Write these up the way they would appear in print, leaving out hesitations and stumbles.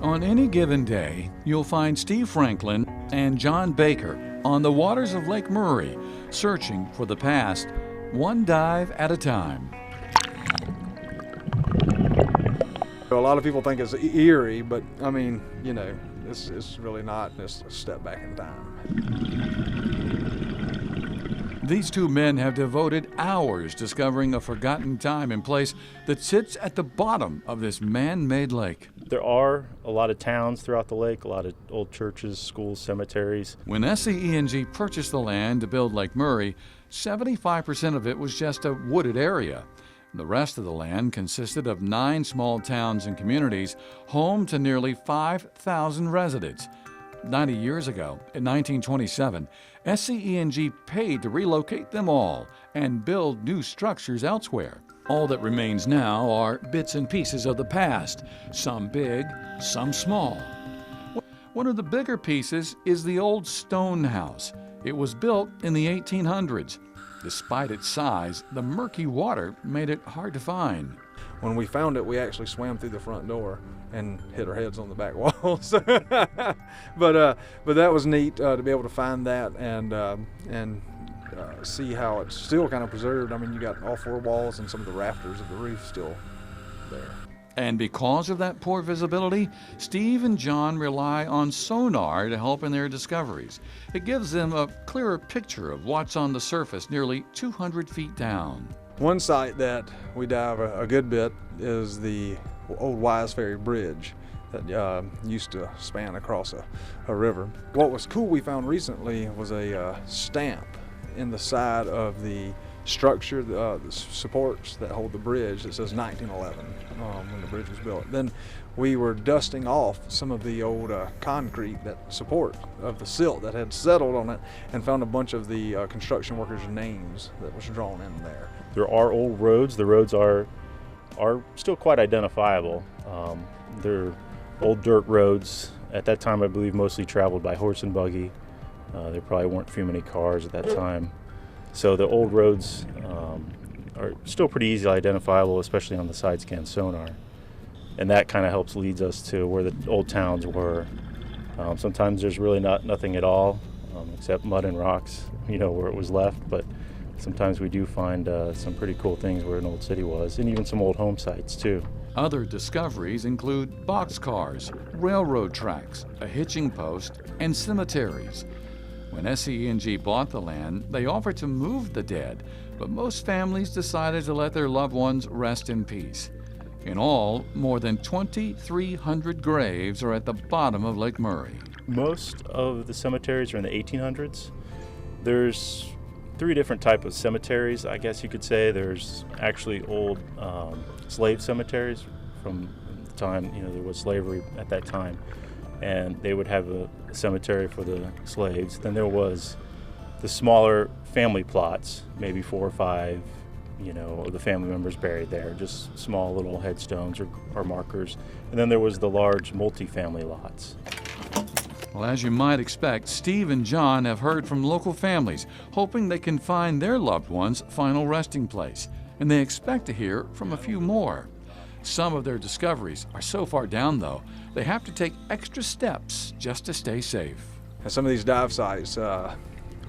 On any given day, you'll find Steve Franklin and John Baker on the waters of Lake Murray, searching for the past, one dive at a time. A lot of people think it's eerie, but I mean, you know, it's really not. It's a step back in time. These two men have devoted hours discovering a forgotten time and place that sits at the bottom of this man-made lake. There are a lot of towns throughout the lake, a lot of old churches, schools, cemeteries. When SCE&G purchased the land to build Lake Murray, 75% of it was just a wooded area. The rest of the land consisted of 9 small towns and communities, home to nearly 5,000 residents. 90 years ago, in 1927, SCE&G paid to relocate them all and build new structures elsewhere. All that remains now are bits and pieces of the past, some big, some small. One of the bigger pieces is the old stone house. It was built in the 1800s. Despite its size, the murky water made it hard to find. When we found it, we actually swam through the front door and hit our heads on the back walls. but that was neat to be able to find that and see how it's still kind of preserved. I mean, you got all 4 walls and some of the rafters of the roof still there. And because of that poor visibility, Steve and John rely on sonar to help in their discoveries. It gives them a clearer picture of what's on the surface nearly 200 feet down. One site that we dive a good bit is the old Wise Ferry Bridge that used to span across a river. What was cool we found recently was a stamp in the side of the structure, the supports that hold the bridge that says 1911 when the bridge was built. Then we were dusting off some of the old concrete, that support of the silt that had settled on it, and found a bunch of the construction workers' names that was drawn in there. There are old roads. The roads are still quite identifiable. They're old dirt roads. At that time, I believe mostly traveled by horse and buggy. There probably weren't too many cars at that time. So the old roads are still pretty easily identifiable, especially on the side scan sonar. And that kind of helps leads us to where the old towns were. Sometimes there's really nothing at all, except mud and rocks, you know, where it was left. But sometimes we do find some pretty cool things where an old city was, and even some old home sites too. Other discoveries include boxcars, railroad tracks, a hitching post, and cemeteries. When SCE&G bought the land, they offered to move the dead, but most families decided to let their loved ones rest in peace. In all, more than 2,300 graves are at the bottom of Lake Murray. Most of the cemeteries are in the 1800s. There's 3 different types of cemeteries, I guess you could say. There's actually old slave cemeteries from the time, you know, there was slavery at that time. And they would have a cemetery for the slaves. Then there was the smaller family plots, maybe 4 or 5, you know, of the family members buried there, just small little headstones or markers. And then there was the large multi-family lots. Well, as you might expect, Steve and John have heard from local families, hoping they can find their loved one's final resting place. And they expect to hear from a few more. Some of their discoveries are so far down, though, they have to take extra steps just to stay safe. And some of these dive sites are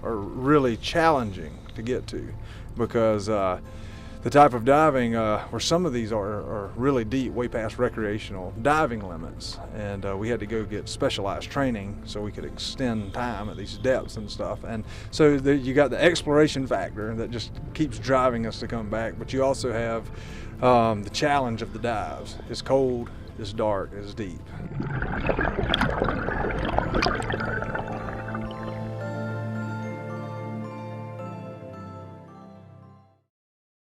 really challenging to get to because the type of diving where some of these are really deep, way past recreational diving limits, and we had to go get specialized training so we could extend time at these depths and stuff. And so you got the exploration factor that just keeps driving us to come back, but you also have the challenge of the dives. It's cold, it's dark, it's deep.